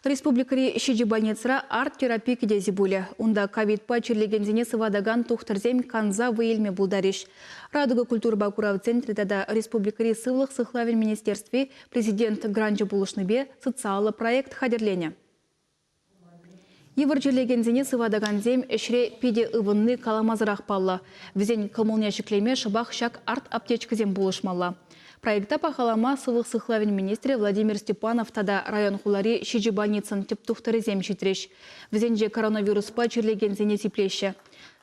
Республикари шиджи больницара арт-терапия кедези буле. Унда ковид-па чирлегензине сывадаган тухтырзем канза выелме булдариш. Радуга культура бакурав центре тада республикари сывлых сыхлавин министерстве президент гранжы булышныбе социалы проект хадерлене. Евр чирлегензине сывадаган зем эшре пиде ывынны каламазырах палла. Візен кылмылне шеклеме шыбах шак арт аптечкізем булышмалла. Проекта пахалама сывых сыхлавин министре Владимир Степанов тада район хулари шиджи больницын тип тухтырызем шитреш. Візенже коронавируспа чирлегензине типлеші.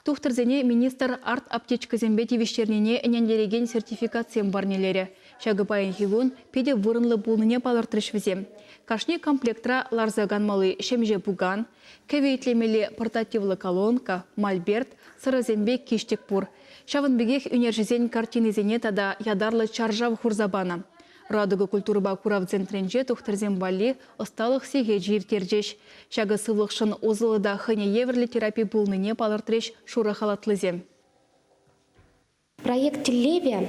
Тухтырзене министр арт аптечкізембе тивиштернене энендереген сертификациям барнелері. Шагыпайын хигун педе вырынлы булныне палыртырыш візем. Кашне комплектра ларзаган малы шемже буган, кевейтлемелі портативлы колонка, мольберт, сырызембе киштек пур. Шавынбегех үнержізен картинезене тада ядарлы чаржав хурзабана. Радуга культура бакурав центренже тухтырзем бали осталых сеге жиртержеш. Шагы сывлықшын озылыда хыне еврлі терапия булныне палыртыреш шура халатлызем. Проект Левия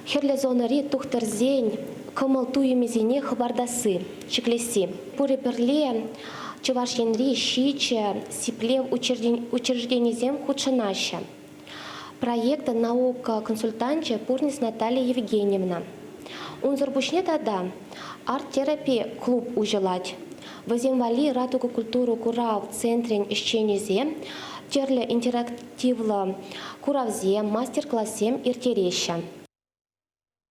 херле зонари тухтырзень кымыл туемезене хабардасы чеклеси. Пуре перле чевашенри щиче сипле учрежденизем худшинаща. Проект наука-консультанче Пурнис Наталья Евгеньевна. Унзорбушне тада арт-терапия клуб ужилать. Воземвали радугу культуру курав центрен ищенизе, терле интерактивла куравзе, мастер-классем иртереща.